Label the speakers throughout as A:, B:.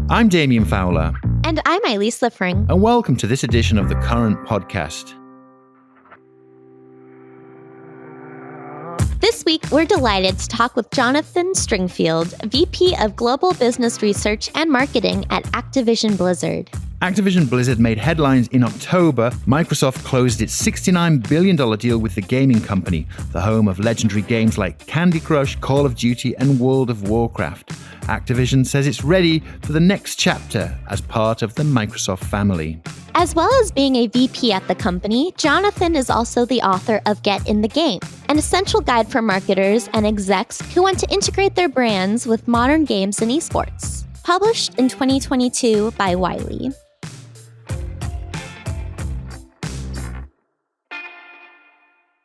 A: I'm Damien Fowler.
B: And I'm Eileen Liffring.
A: And welcome to this edition of The Current Podcast.
B: This week, we're delighted to talk with Jonathan Stringfield, VP of Global Business Research and Marketing at Activision Blizzard.
A: Activision Blizzard made headlines in October. Microsoft closed its $69 billion deal with the gaming company, the home of legendary games like Candy Crush, Call of Duty, and World of Warcraft. Activision says it's ready for the next chapter as part of the Microsoft family.
B: As well as being a VP at the company, Jonathan is also the author of Get in the Game, an essential guide for marketers and execs who want to integrate their brands with modern games and esports. Published in 2022 by Wiley.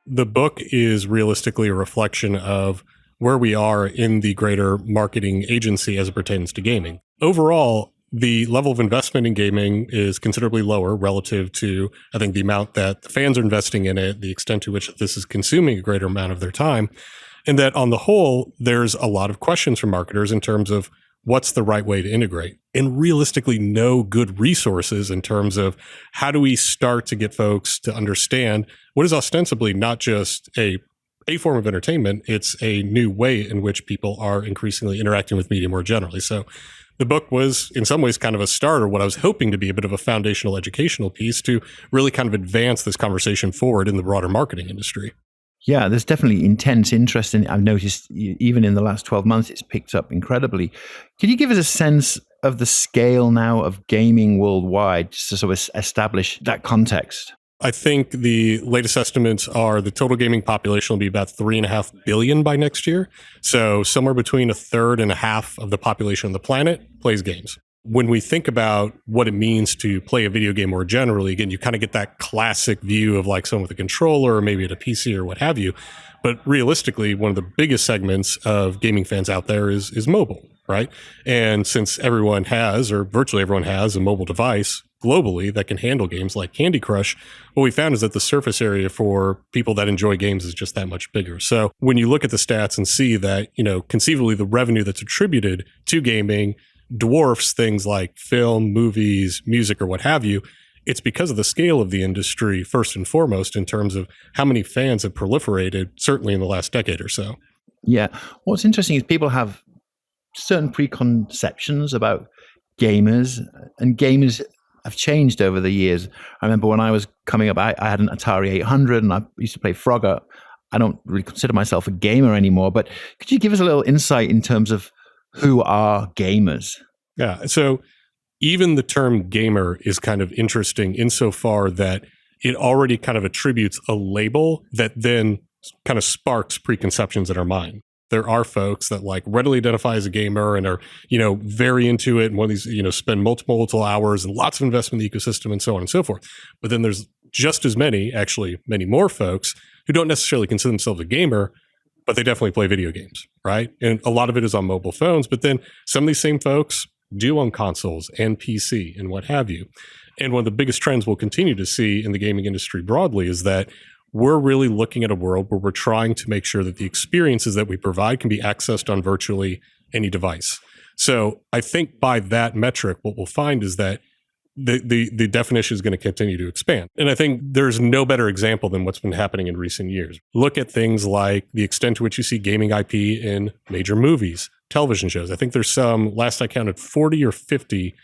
C: The book is realistically a reflection of where we are in the greater marketing agency as it pertains to gaming. Overall, the level of investment in gaming is considerably lower relative to, I think, the amount that the fans are investing in it, the extent to which this is consuming a greater amount of their time, and that on the whole, there's a lot of questions from marketers in terms of what's the right way to integrate, and realistically no good resources in terms of how do we start to get folks to understand what is ostensibly not just a form of entertainment, it's a new way in which people are increasingly interacting with media more generally. So the book was in some ways kind of a starter, what I was hoping to be a bit of a foundational educational piece to really kind of advance this conversation forward in the broader marketing industry.
A: Yeah, there's definitely intense interest in it. I've noticed even in the last 12 months, it's picked up incredibly. Can you give us a sense of the scale now of gaming worldwide, just to sort of establish that context?
C: I think the latest estimates are the total gaming population will be about 3.5 billion by next year. So somewhere between a third and a half of the population on the planet plays games. When we think about what it means to play a video game more generally, again, you kind of get that classic view of like someone with a controller or maybe at a PC or what have you. But realistically, one of the biggest segments of gaming fans out there is mobile, right? And since everyone has, or virtually everyone has, a mobile device globally that can handle games like Candy Crush, what we found is that the surface area for people that enjoy games is just that much bigger. So when you look at the stats and see that, conceivably the revenue that's attributed to gaming dwarfs things like film, movies, music, or what have you, it's because of the scale of the industry, first and foremost, in terms of how many fans have proliferated, certainly in the last decade or so.
A: Yeah. What's interesting is people have certain preconceptions about gamers, and gamers have changed over the years. I remember when I was coming up, I had an Atari 800 and I used to play Frogger. I don't really consider myself a gamer anymore, but could you give us a little insight in terms of who are gamers?
C: Yeah. So even the term gamer is kind of interesting insofar that it already kind of attributes a label that then kind of sparks preconceptions in our mind. There are folks that like readily identify as a gamer and are, very into it and one of these, spend multiple hours and lots of investment in the ecosystem and so on and so forth. But then there's just as many, actually many more folks who don't necessarily consider themselves a gamer, but they definitely play video games, right? And a lot of it is on mobile phones, but then some of these same folks do on consoles and PC and what have you. And one of the biggest trends we'll continue to see in the gaming industry broadly is that we're really looking at a world where we're trying to make sure that the experiences that we provide can be accessed on virtually any device. So I think by that metric, what we'll find is that the definition is going to continue to expand. And I think there's no better example than what's been happening in recent years. Look at things like the extent to which you see gaming IP in major movies, television shows. I think there's some, last I counted, 40 or 50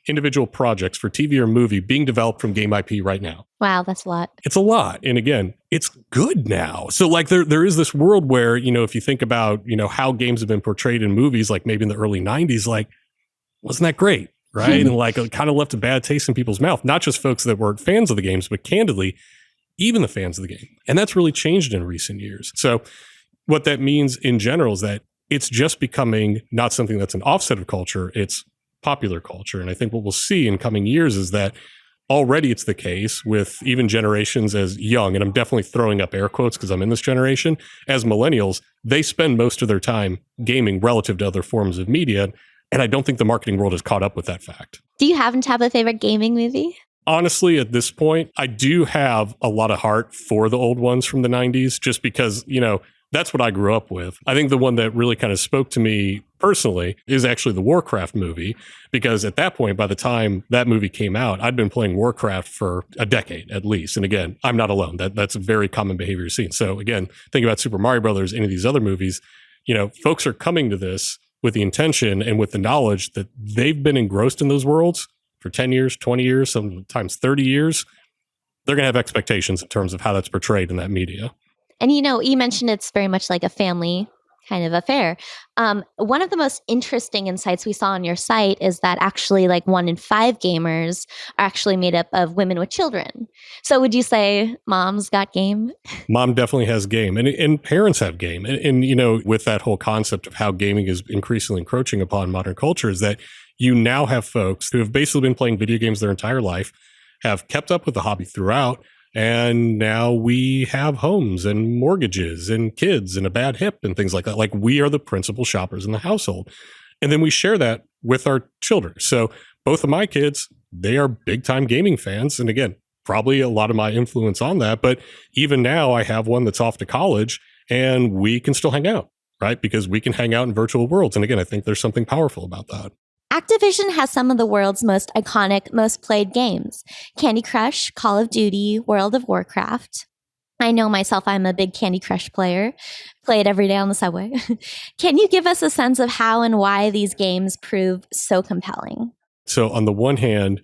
C: individual projects for TV or movie being developed from game IP right now.
B: Wow, that's a lot.
C: It's a lot. And again, it's good now. So like there is this world where, if you think about, how games have been portrayed in movies, like maybe in the early 90s, like, wasn't that great? Right. And like it kind of left a bad taste in people's mouth, not just folks that weren't fans of the games, but candidly, even the fans of the game. And that's really changed in recent years. So what that means in general is that it's just becoming not something that's an offset of culture, it's popular culture. And I think what we'll see in coming years is that already it's the case with even generations as young, and I'm definitely throwing up air quotes because I'm in this generation, as millennials, they spend most of their time gaming relative to other forms of media. And I don't think the marketing world has caught up with that fact.
B: Do you happen to have a favorite gaming movie?
C: Honestly, at this point, I do have a lot of heart for the old ones from the 90s, just because, that's what I grew up with. I think the one that really kind of spoke to me personally is actually the Warcraft movie, because at that point, by the time that movie came out, I'd been playing Warcraft for a decade at least. And again, I'm not alone. That's a very common behavior seen. So again, think about Super Mario Brothers, any of these other movies, folks are coming to this with the intention and with the knowledge that they've been engrossed in those worlds for 10 years, 20 years, sometimes 30 years. They're going to have expectations in terms of how that's portrayed in that media.
B: And you mentioned it's very much like a family kind of affair. One of the most interesting insights we saw on your site is that actually like 1 in 5 gamers are actually made up of women with children. So would you say mom's got game?
C: Mom definitely has game, and parents have game. And with that whole concept of how gaming is increasingly encroaching upon modern culture is that you now have folks who have basically been playing video games their entire life, have kept up with the hobby throughout, and now we have homes and mortgages and kids and a bad hip and things like that. Like, we are the principal shoppers in the household. And then we share that with our children. So both of my kids, they are big time gaming fans. And again, probably a lot of my influence on that. But even now I have one that's off to college and we can still hang out, right? Because we can hang out in virtual worlds. And again, I think there's something powerful about that.
B: Activision has some of the world's most iconic, most played games: Candy Crush, Call of Duty, World of Warcraft. I know myself, I'm a big Candy Crush player, play it every day on the subway. Can you give us a sense of how and why these games prove so compelling?
C: So on the one hand,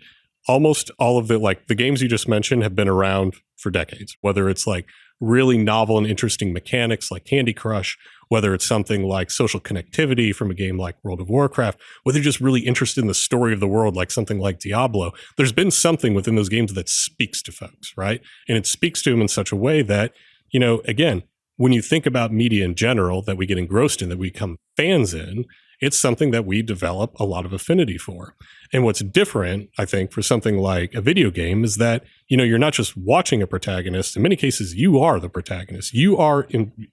C: almost all of the games you just mentioned have been around for decades, whether it's like really novel and interesting mechanics like Candy Crush, whether it's something like social connectivity from a game like World of Warcraft, whether you're just really interested in the story of the world like something like Diablo. There's been something within those games that speaks to folks, right? And it speaks to them in such a way that, again, when you think about media in general that we get engrossed in, that we become fans in, it's something that we develop a lot of affinity for. And what's different, I think, for something like a video game is that, you're not just watching a protagonist. In many cases, you are the protagonist. You are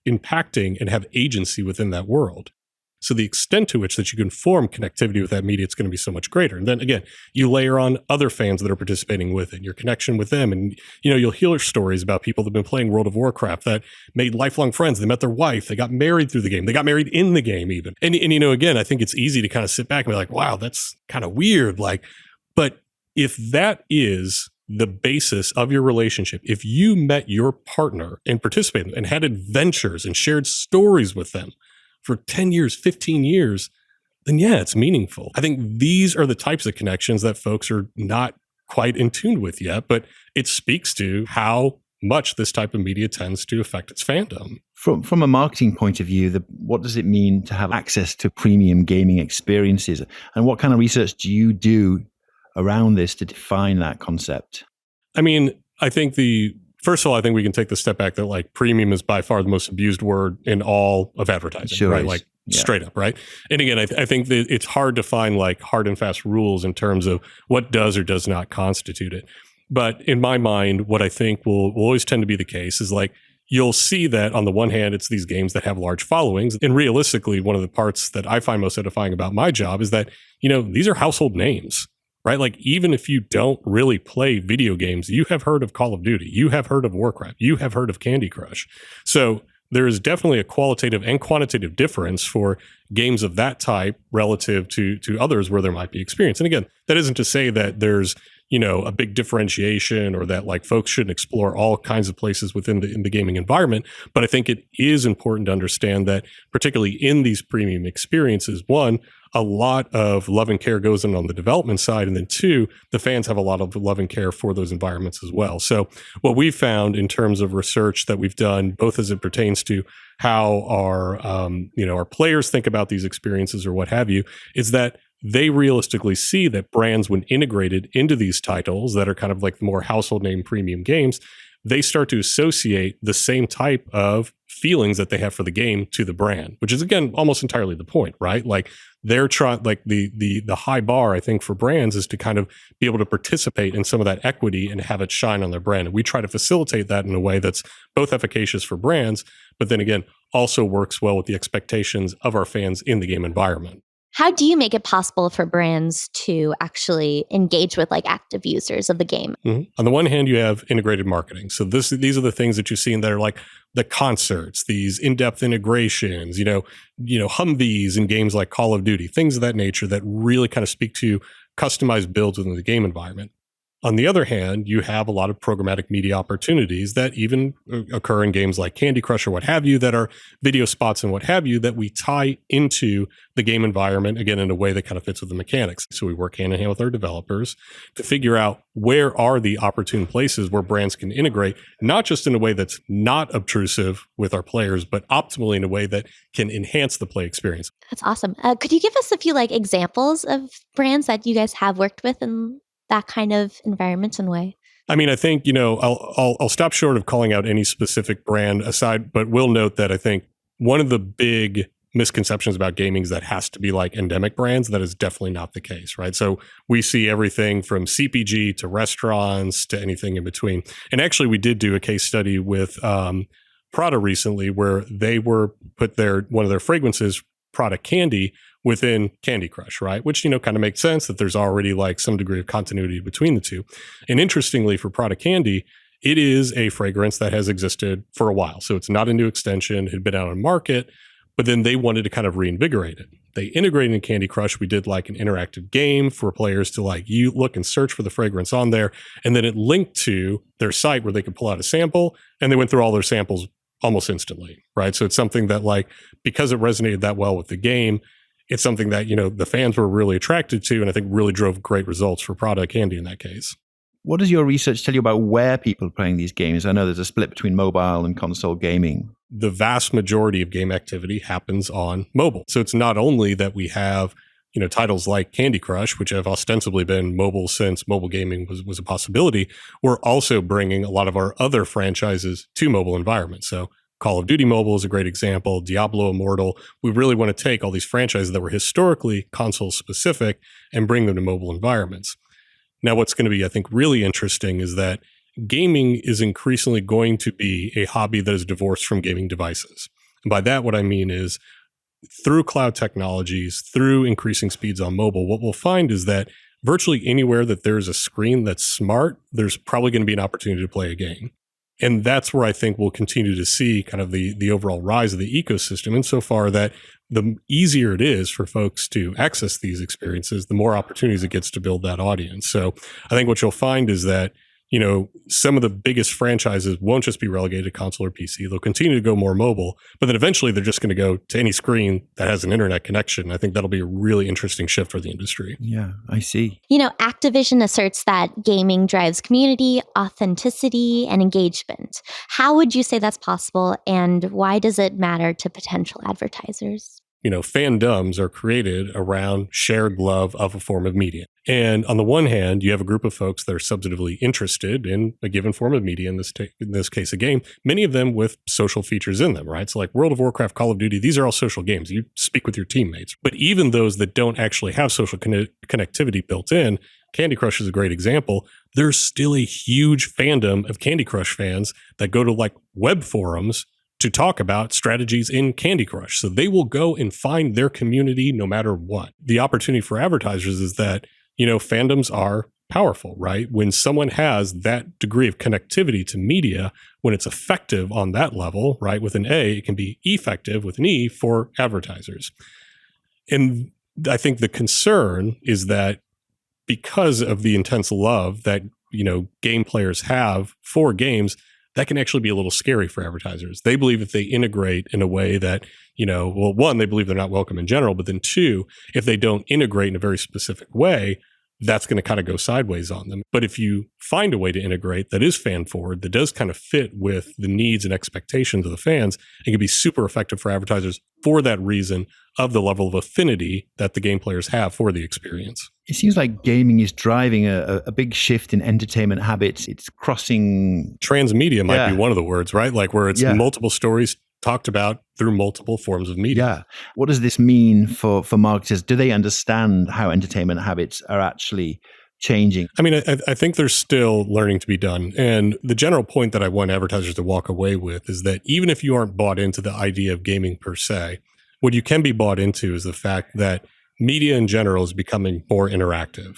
C: impacting and have agency within that world. So the extent to which that you can form connectivity with that media, it's going to be so much greater. And then again, you layer on other fans that are participating with it, your connection with them. And, you'll hear stories about people that have been playing World of Warcraft that made lifelong friends. They met their wife. They got married through the game. They got married in the game even. And again, I think it's easy to kind of sit back and be like, wow, that's kind of weird. But if that is the basis of your relationship, if you met your partner and participated and had adventures and shared stories with them for 10 years, 15 years, then yeah, it's meaningful. I think these are the types of connections that folks are not quite in tune with yet, but it speaks to how much this type of media tends to affect its fandom.
A: From a marketing point of view, what does it mean to have access to premium gaming experiences? And what kind of research do you do around this to define that concept?
C: I mean, I think first of all, I think we can take the step back that premium is by far the most abused word in all of advertising,
A: sure
C: right? Straight up, right? And again, I think that it's hard to find hard and fast rules in terms of what does or does not constitute it. But in my mind, what I think will always tend to be the case is you'll see that on the one hand, it's these games that have large followings. And realistically, one of the parts that I find most edifying about my job is that, these are household names. Right? Even if you don't really play video games, you have heard of Call of Duty, you have heard of Warcraft, you have heard of Candy Crush. So there is definitely a qualitative and quantitative difference for games of that type relative to others where there might be experience. And again, that isn't to say that there's a big differentiation or that folks shouldn't explore all kinds of places within the gaming environment. But I think it is important to understand that particularly in these premium experiences, one, a lot of love and care goes in on the development side. And then two, the fans have a lot of love and care for those environments as well. So what we've found in terms of research that we've done, both as it pertains to how our players think about these experiences or what have you, is that they realistically see that brands, when integrated into these titles that are kind of like the more household name premium games, they start to associate the same type of feelings that they have for the game to the brand, which is, again, almost entirely the point, right? They're trying, the high bar, I think, for brands is to kind of be able to participate in some of that equity and have it shine on their brand. And we try to facilitate that in a way that's both efficacious for brands, but then again, also works well with the expectations of our fans in the game environment.
B: How do you make it possible for brands to actually engage with like active users of the game?
C: On the one hand, you have integrated marketing. So these are the things that you see in that are like the concerts, these in-depth integrations, Humvees in games like Call of Duty, things of that nature that really kind of speak to customized builds within the game environment. On the other hand, you have a lot of programmatic media opportunities that even occur in games like Candy Crush or what have you, that are video spots and what have you, that we tie into the game environment, again, in a way that kind of fits with the mechanics. So we work hand in hand with our developers to figure out where are the opportune places where brands can integrate, not just in a way that's not obtrusive with our players, but optimally in a way that can enhance the play experience.
B: That's awesome. Could you give us a few like examples of brands that you guys have worked with in that kind of environment and way?
C: I mean, I think, I'll stop short of calling out any specific brand aside, but will note that I think one of the big misconceptions about gaming is that has to be like endemic brands. That is definitely not the case, right? So we see everything from CPG to restaurants to anything in between. And actually, we did do a case study with Prada recently where they were put one of their fragrances, Prada Candy, within Candy Crush, right? Which, kind of makes sense that there's already like some degree of continuity between the two. And interestingly, for Prada Candy, it is a fragrance that has existed for a while. So it's not a new extension. It had been out on market, but then they wanted to kind of reinvigorate it. They integrated in Candy Crush. We did like an interactive game for players to like you look and search for the fragrance on there. And then it linked to their site where they could pull out a sample, and they went through all their samples almost instantly, right? So it's something that like, because it resonated that well with the game, it's something that, the fans were really attracted to, and I think really drove great results for Prada Candy in that case.
A: What does your research tell you about where people are playing these games? I know there's a split between mobile and console gaming.
C: The vast majority of game activity happens on mobile. So it's not only that we have, titles like Candy Crush, which have ostensibly been mobile since mobile gaming was a possibility. We're also bringing a lot of our other franchises to mobile environments. So Call of Duty Mobile is a great example, Diablo Immortal. We really want to take all these franchises that were historically console specific and bring them to mobile environments. Now, what's going to be, I think, really interesting is that gaming is increasingly going to be a hobby that is divorced from gaming devices. And by that, what I mean is through cloud technologies, through increasing speeds on mobile, what we'll find is that virtually anywhere that there's a screen that's smart, there's probably going to be an opportunity to play a game. And that's where I think we'll continue to see kind of the overall rise of the ecosystem, insofar that the easier it is for folks to access these experiences, the more opportunities it gets to build that audience. So I think what you'll find is that, some of the biggest franchises won't just be relegated to console or PC. They'll continue to go more mobile, but then eventually they're just going to go to any screen that has an internet connection. I think that'll be a really interesting shift for the industry.
A: Yeah, I see.
B: Activision asserts that gaming drives community, authenticity, and engagement. How would you say that's possible, and why does it matter to potential advertisers?
C: Fandoms are created around shared love of a form of media. And on the one hand, you have a group of folks that are substantively interested in a given form of media, in this case, a game, many of them with social features in them, right? So like World of Warcraft, Call of Duty, these are all social games. You speak with your teammates. But even those that don't actually have social connectivity built in, Candy Crush is a great example. There's still a huge fandom of Candy Crush fans that go to like web forums to talk about strategies in Candy Crush. So they will go and find their community no matter what. The opportunity for advertisers is that, fandoms are powerful, right? When someone has that degree of connectivity to media, when it's effective on that level, right, with an A, it can be effective with an E for advertisers. And I think the concern is that because of the intense love that, game players have for games, that can actually be a little scary for advertisers. They believe if they integrate in a way that, one, they believe they're not welcome in general, but then two, if they don't integrate in a very specific way, that's going to kind of go sideways on them. But if you find a way to integrate that is fan forward, that does kind of fit with the needs and expectations of the fans, it can be super effective for advertisers for that reason of the level of affinity that the game players have for the experience.
A: It seems like gaming is driving a big shift in entertainment habits. It's crossing...
C: Transmedia might be one of the words, right? Like where it's multiple stories talked about through multiple forms of media.
A: Yeah. What does this mean for marketers? Do they understand how entertainment habits are actually changing?
C: I mean, I think there's still learning to be done. And the general point that I want advertisers to walk away with is that even if you aren't bought into the idea of gaming per se, what you can be bought into is the fact that media in general is becoming more interactive.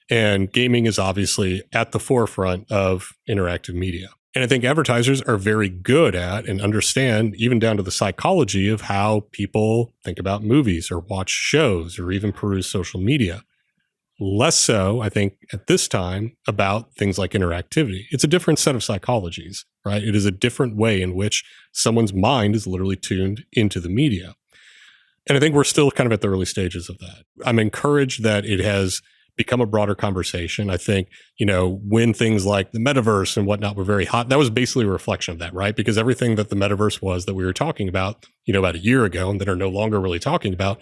C: And gaming is obviously at the forefront of interactive media. And I think advertisers are very good at and understand, even down to the psychology of how people think about movies or watch shows or even peruse social media. Less so, I think, at this time about things like interactivity. It's a different set of psychologies, right? It is a different way in which someone's mind is literally tuned into the media. And I think we're still kind of at the early stages of that. I'm encouraged that it has become a broader conversation. I think, when things like the metaverse and whatnot were very hot, that was basically a reflection of that, right? Because everything that the metaverse was that we were talking about, about a year ago and that are no longer really talking about,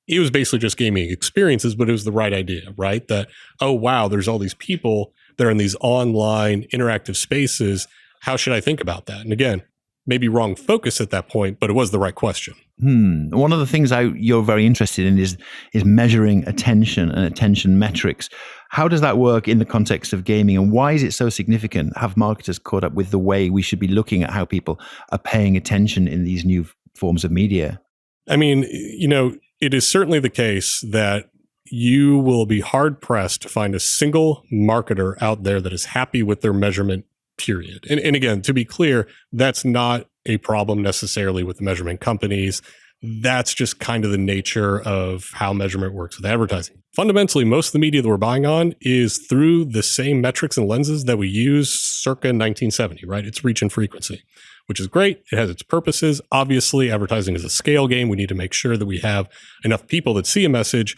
C: it was basically just gaming experiences, but it was the right idea, right? That, oh, wow, there's all these people that are in these online interactive spaces. How should I think about that? And again, maybe wrong focus at that point, but it was the right question.
A: One of the things you're very interested in is measuring attention and attention metrics. How does that work in the context of gaming, and why is it so significant? Have marketers caught up with the way we should be looking at how people are paying attention in these new forms of media?
C: I mean, it is certainly the case that you will be hard pressed to find a single marketer out there that is happy with their measurement, period. And again, to be clear, that's not a problem necessarily with the measurement companies. That's just kind of the nature of how measurement works with advertising. Fundamentally, most of the media that we're buying on is through the same metrics and lenses that we used circa 1970, right? It's reach and frequency, which is great. It has its purposes. Obviously, advertising is a scale game. We need to make sure that we have enough people that see a message,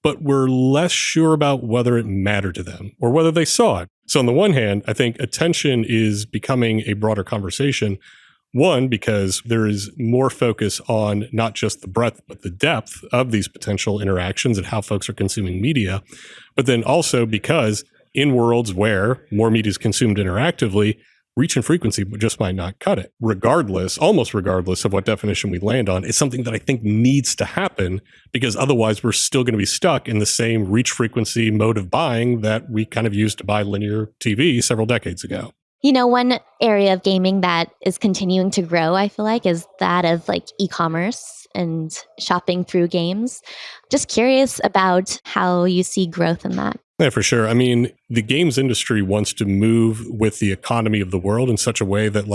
C: but we're less sure about whether it mattered to them or whether they saw it. So on the one hand, I think attention is becoming a broader conversation. One, because there is more focus on not just the breadth, but the depth of these potential interactions and how folks are consuming media. But then also because in worlds where more media is consumed interactively, reach and frequency just might not cut it. Almost regardless of what definition we land on, it's something that I think needs to happen, because otherwise we're still going to be stuck in the same reach frequency mode of buying that we kind of used to buy linear TV several decades ago.
B: One area of gaming that is continuing to grow, I feel like, is that of e-commerce and shopping through games. Just curious about how you see growth in that.
C: Yeah, for sure. I mean, the games industry wants to move with the economy of the world in such a way that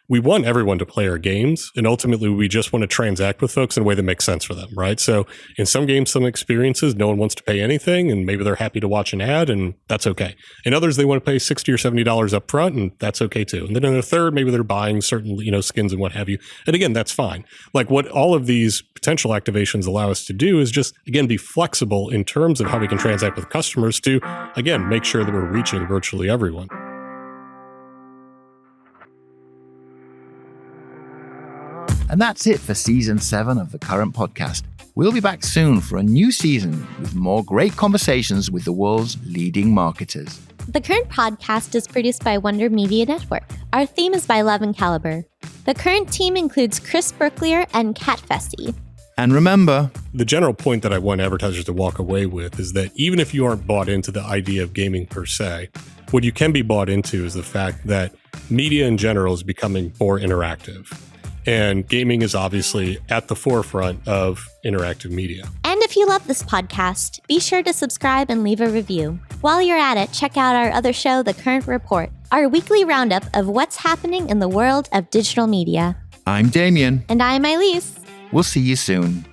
C: we want everyone to play our games, and ultimately we just want to transact with folks in a way that makes sense for them, right? So in some games, some experiences, no one wants to pay anything, and maybe they're happy to watch an ad, and that's okay. In others, they want to pay $60 or $70 up front, and that's okay too. And then in a third, maybe they're buying certain, skins and what have you. And again, that's fine. What all of these potential activations allow us to do is just, again, be flexible in terms of how we can transact with customers to, again, make sure that we're reaching virtually everyone.
D: And that's it for Season 7 of the current podcast. We'll be back soon for a new season with more great conversations with the world's leading marketers.
B: The current podcast is produced by Wonder Media Network. Our theme is by Love and Caliber. The current team includes Chris Berklier and Kat Fessy.
A: And remember,
C: the general point that I want advertisers to walk away with is that even if you aren't bought into the idea of gaming per se, what you can be bought into is the fact that media in general is becoming more interactive. And gaming is obviously at the forefront of interactive media.
B: And if you love this podcast, be sure to subscribe and leave a review. While you're at it, check out our other show, The Current Report, our weekly roundup of what's happening in the world of digital media.
A: I'm Damien.
B: And I'm Elise.
D: We'll see you soon.